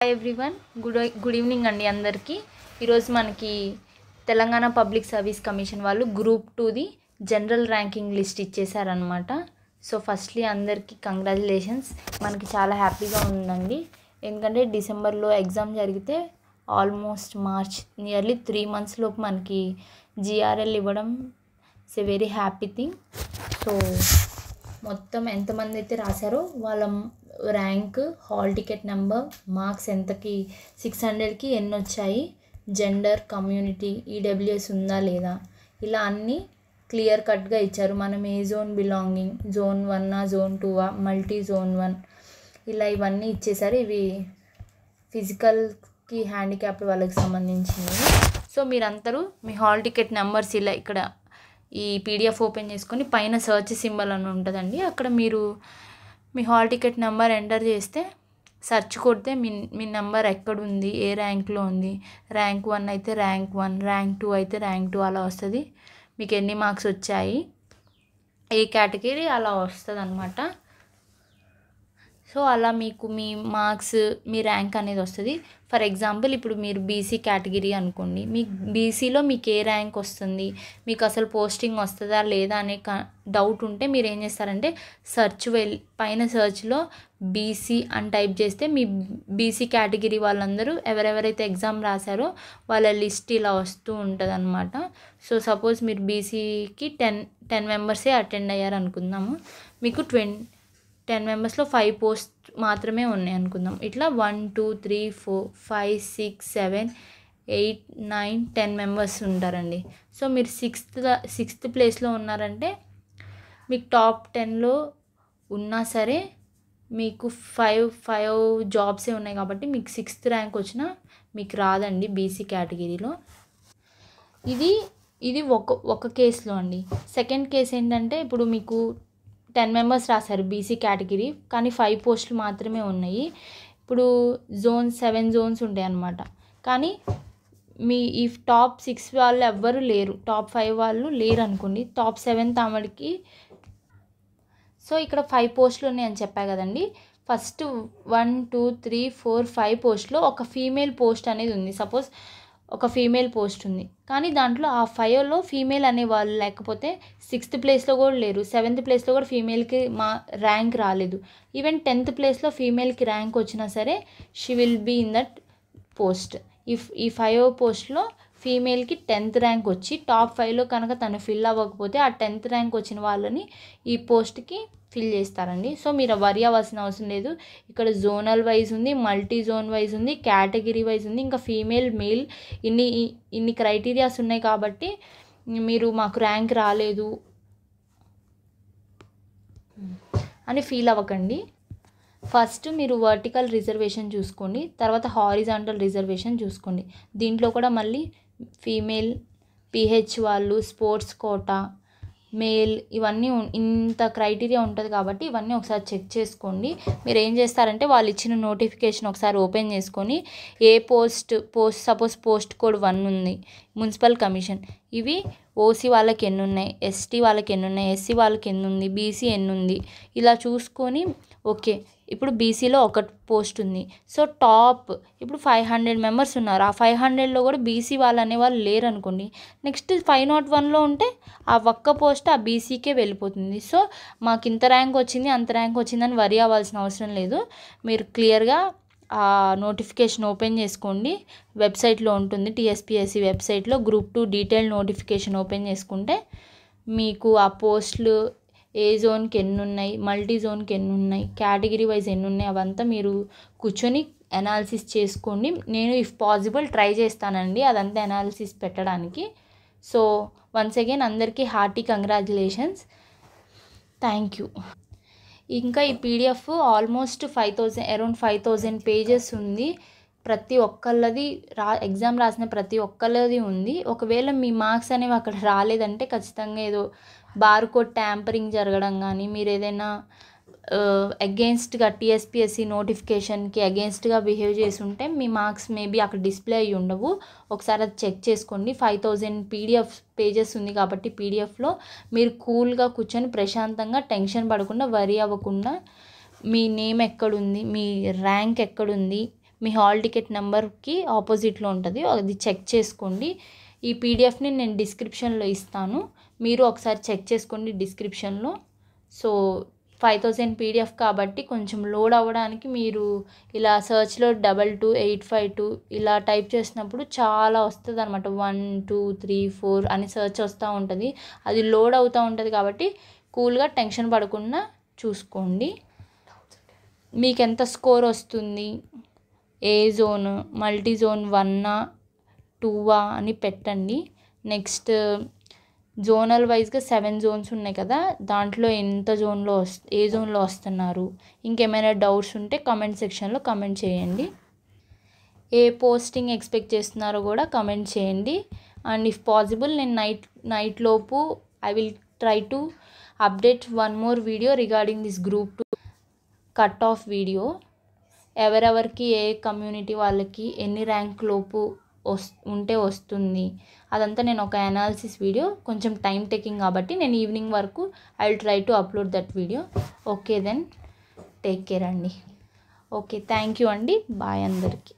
Hi everyone, good evening అండి అందరికీ. ఈరోజు మనకి తెలంగాణ పబ్లిక్ సర్వీస్ కమిషన్ వాళ్ళు గ్రూప్ 2ది జనరల్ ర్యాంకింగ్ లిస్ట్ ఇచ్చేసారనమాట. సో ఫస్ట్లీ అందరికీ కంగ్రాచులేషన్స్. మనకి చాలా హ్యాపీగా ఉందండి, ఎందుకంటే డిసెంబర్లో ఎగ్జామ్ జరిగితే ఆల్మోస్ట్ మార్చ్ నియర్లీ 3 months లోపు మనకి జిఆర్ఎల్ ఇవ్వడం it's a very happy thing. So మొత్తం ఎంతమంది అయితే రాశారో వాళ్ళ rank, hall ticket number, marks ఎంతకి 600కి ఎన్ని వచ్చాయి, జెండర్, కమ్యూనిటీ, ఈడబ్ల్యూఎస్ ఉందా లేదా, ఇలా అన్నీ క్లియర్ కట్గా ఇచ్చారు. మనం ఏ zone belonging, zone 1 zone 2 multi zone 1, ఇలా ఇవన్నీ ఇచ్చేసారు. ఇవి ఫిజికల్కి హ్యాండిక్యాప్డ్ వాళ్ళకి సంబంధించినవి. సో మీరందరూ మీ హాల్ టికెట్ నెంబర్స్ ఇలా ఇక్కడ ఈ పీడిఎఫ్ ఓపెన్ చేసుకొని పైన సర్చ్ సింబల్ అని ఉంటుందండి, అక్కడ మీరు మీ హాల్ టికెట్ నెంబర్ ఎంటర్ చేస్తే సెర్చ్ కొడితే మీ నెంబర్ ఎక్కడుంది, ఏ ర్యాంక్లో ఉంది, ర్యాంక్ 1 అయితే ర్యాంక్ 1, ర్యాంక్ 2 అయితే ర్యాంక్ 2 అలా వస్తుంది. మీకు ఎన్ని మార్క్స్ వచ్చాయి, ఏ కేటగిరీ అలా వస్తుంది అనమాట. సో అలా మీకు మీ మార్క్స్, మీ ర్యాంక్ అనేది వస్తుంది. ఫర్ ఎగ్జాంపుల్ ఇప్పుడు మీరు బీసీ కేటగిరీ అనుకోండి, మీకు బీసీలో మీకు ఏ ర్యాంక్ వస్తుంది, మీకు అసలు పోస్టింగ్ వస్తుందా లేదా అనే డౌట్ ఉంటే మీరు ఏం చేస్తారంటే పైన సర్చ్లో బీసీ అని టైప్ చేస్తే మీ బీసీ కేటగిరీ వాళ్ళందరూ ఎవరెవరైతే ఎగ్జామ్ రాశారో వాళ్ళ లిస్ట్ ఇలా వస్తూ ఉంటుంది అనమాట. సో సపోజ్ మీరు బీసీకి 10 మెంబర్సే అటెండ్ అయ్యారు అనుకుందాము, మీకు 10 మెంబర్స్లో 5 పోస్ట్ మాత్రమే ఉన్నాయి అనుకుందాం. ఇట్లా 1 2 3 4 5 6 7 8 9 10 మెంబర్స్ ఉంటారండి. సో మీరు సిక్స్త్ ప్లేస్లో ఉన్నారంటే మీకు టాప్ 10లో ఉన్నా సరే మీకు 5 జాబ్సే ఉన్నాయి కాబట్టి మీకు 6th ర్యాంక్ వచ్చినా మీకు రాదండి బీసీ కేటగిరీలో. ఇది ఒక కేసులో అండి. సెకండ్ కేసు ఏంటంటే ఇప్పుడు మీకు 10 మెంబర్స్ రాశారు బీసీ కేటగిరీ, కానీ 5 పోస్టులు మాత్రమే ఉన్నాయి. ఇప్పుడు 7 జోన్స్ ఉంటాయి అన్నమాట, కానీ ఈ టాప్ 6 వాళ్ళు ఎవ్వరు లేరు, టాప్ 5 వాళ్ళు లేరు అనుకోండి, టాప్ 7 ఆమెడికి. సో ఇక్కడ 5 పోస్టులు ఉన్నాయని చెప్పా కదండి. ఫస్ట్ 1 2 3 4 5 పోస్టులో ఒక ఫీమేల్ పోస్ట్ అనేది ఉంది. సపోజ్ ఒక ఫీమేల్ పోస్ట్ ఉంది, కానీ దాంట్లో ఆ 5లో ఫీమేల్ అనే వాళ్ళు లేకపోతే 6th ప్లేస్లో కూడా లేరు, 7th ప్లేస్లో కూడా ఫీమేల్కి ర్యాంక్ రాలేదు, ఈవెన్ 10th ప్లేస్లో ఫీమేల్కి ర్యాంక్ వచ్చినా సరే she will be in that post. ఈ 5 పోస్ట్లో ఫీమేల్కి 10th ర్యాంక్ వచ్చి టాప్ 5లో కనుక తను ఫిల్ అవ్వకపోతే ఆ 10th ర్యాంక్ వచ్చిన వాళ్ళని ఈ పోస్ట్కి ఫిల్ చేస్తారండి. సో మీరు వరి అవ్వాల్సిన అవసరం లేదు. ఇక్కడ జోనల్ వైజ్ ఉంది, మల్టీ జోన్ వైజ్ ఉంది, కేటగిరీ వైజ్ ఉంది, ఇంకా ఫీమేల్ మేల్ ఇన్ని క్రైటీరియాస్ ఉన్నాయి. కాబట్టి మీరు మాకు ర్యాంక్ రాలేదు అని ఫీల్ అవ్వకండి. ఫస్ట్ మీరు వర్టికల్ రిజర్వేషన్ చూసుకోండి, తర్వాత హారిజాంటల్ రిజర్వేషన్ చూసుకోండి. దీంట్లో కూడా మళ్ళీ ఫీమేల్, పిహెచ్ వాళ్ళు, స్పోర్ట్స్ కోటా, మేల్, ఇవన్నీ ఇంత క్రైటీరియా ఉంటుంది కాబట్టి ఇవన్నీ ఒకసారి చెక్ చేసుకోండి. మీరు ఏం చేస్తారంటే వాళ్ళు ఇచ్చిన నోటిఫికేషన్ ఒకసారి ఓపెన్ చేసుకొని ఏ పోస్ట్ సపోజ్ పోస్ట్ కోడ్ 1 ఉంది, మున్సిపల్ కమిషన్, ఇవి ఓసీ వాళ్ళకి ఎన్ని ఉన్నాయి, ఎస్టీ వాళ్ళకి ఎన్ని ఉన్నాయి, ఎస్సీ వాళ్ళకి ఎన్ని ఉంది, బీసీ ఎన్ని ఉంది, ఇలా చూసుకొని ఓకే ఇప్పుడు బీసీలో 1 పోస్ట్ ఉంది. సో టాప్ ఇప్పుడు 500 మెంబర్స్ ఉన్నారు, ఆ 500లో కూడా బీసీ వాళ్ళు అనేవాళ్ళు లేరు అనుకోండి, నెక్స్ట్ 501లో ఉంటే ఆ ఒక్క పోస్ట్ ఆ బీసీకే వెళ్ళిపోతుంది. సో మాకు ఇంత ర్యాంక్ వచ్చింది అంత ర్యాంక్ వచ్చిందని వరి అవ్వాల్సిన అవసరం లేదు. మీరు క్లియర్గా ఆ నోటిఫికేషన్ ఓపెన్ చేసుకోండి, వెబ్సైట్లో ఉంటుంది, టీఎస్పీఎస్సీ వెబ్సైట్లో గ్రూప్ 2 డీటెయిల్ నోటిఫికేషన్ ఓపెన్ చేసుకుంటే మీకు ఆ పోస్టులు ఏ జోన్కి ఎన్ని ఉన్నాయి, మల్టీ జోన్కి ఎన్ని ఉన్నాయి, కేటగిరీ వైజ్ ఎన్ని ఉన్నాయి, అవంతా మీరు కూర్చొని అనాలిసిస్ చేసుకోండి. నేను ఇఫ్ పాసిబుల్ ట్రై చేస్తానండి అదంతా అనాలిసిస్ పెట్టడానికి. సో వన్స్ అగైన్ అందరికీ హార్టీ కంగ్రాచులేషన్స్, థ్యాంక్ యూ. ఇంకా ఈ పీడిఎఫ్ ఆల్మోస్ట్ 5,000 పేజెస్ ఉంది. ప్రతి ఒక్కళ్ళది ఎగ్జామ్ రాసిన ప్రతి ఒక్కళ్ళది ఉంది. ఒకవేళ మీ మార్క్స్ అనేవి అక్కడ రాలేదంటే ఖచ్చితంగా ఏదో బార్కోడ్ ట్యాంపరింగ్ జరగడం కానీ, మీరు ఏదైనా అగెయిన్స్ట్గా టీఎస్పీఎస్సీ నోటిఫికేషన్కి అగెయిన్స్ట్గా బిహేవ్ చేసి ఉంటే మీ మార్క్స్ మేబీ అక్కడ డిస్ప్లే అయ్యి ఉండవు. ఒకసారి అది చెక్ చేసుకోండి. 5,000 పేజెస్ ఉంది కాబట్టి పీడిఎఫ్లో మీరు కూల్గా కూర్చొని ప్రశాంతంగా టెన్షన్ పడకుండా వరి అవ్వకుండా మీ నేమ్ ఎక్కడుంది, మీ ర్యాంక్ ఎక్కడుంది, మీ హాల్ టికెట్ నెంబర్కి ఆపోజిట్లో ఉంటుంది, అది చెక్ చేసుకోండి. ఈ పీడిఎఫ్ని నేను డిస్క్రిప్షన్లో ఇస్తాను, మీరు ఒకసారి చెక్ చేసుకోండి డిస్క్రిప్షన్లో. సో 5000 పీడిఎఫ్ కాబట్టి కొంచెం లోడ్ అవ్వడానికి మీరు ఇలా సర్చ్లో 22852 ఇలా టైప్ చేసినప్పుడు చాలా వస్తుంది అనమాట. 1 2 3 4 అని సర్చ్ వస్తూ ఉంటుంది, అది లోడ్ అవుతూ ఉంటుంది. కాబట్టి కూల్గా టెన్షన్ పడకుండా చూసుకోండి. మీకు ఎంత స్కోర్ వస్తుంది, ఏ జోన్, మల్టీ జోన్ 1ఆ 2ఆ అని పెట్టండి. నెక్స్ట్ జోనల్ వైజ్గా 7 జోన్స్ ఉన్నాయి కదా, దాంట్లో ఎంత జోన్లో ఏ జోన్లో వస్తున్నారు, ఇంకేమైనా డౌట్స్ ఉంటే కమెంట్ సెక్షన్లో కమెంట్ చేయండి. ఏ పోస్టింగ్ ఎక్స్పెక్ట్ చేస్తున్నారో కూడా కమెంట్ చేయండి. అండ్ ఇఫ్ పాసిబుల్ నేను నైట్ లోపు I will try to update one more video regarding this group 2 cut off video. ఎవరెవరికి ఏ కమ్యూనిటీ వాళ్ళకి ఎన్ని ర్యాంక్ లోపు ఉంటే వస్తుంది అదంతా నేను ఒక అనాలిసిస్ వీడియో, కొంచెం టైం టేకింగ్ కాబట్టి నేను ఈవినింగ్ వరకు I will try to upload that video. Okay then take care అండి. ఓకే, థ్యాంక్ యూ అండి, బాయ్ అందరికీ.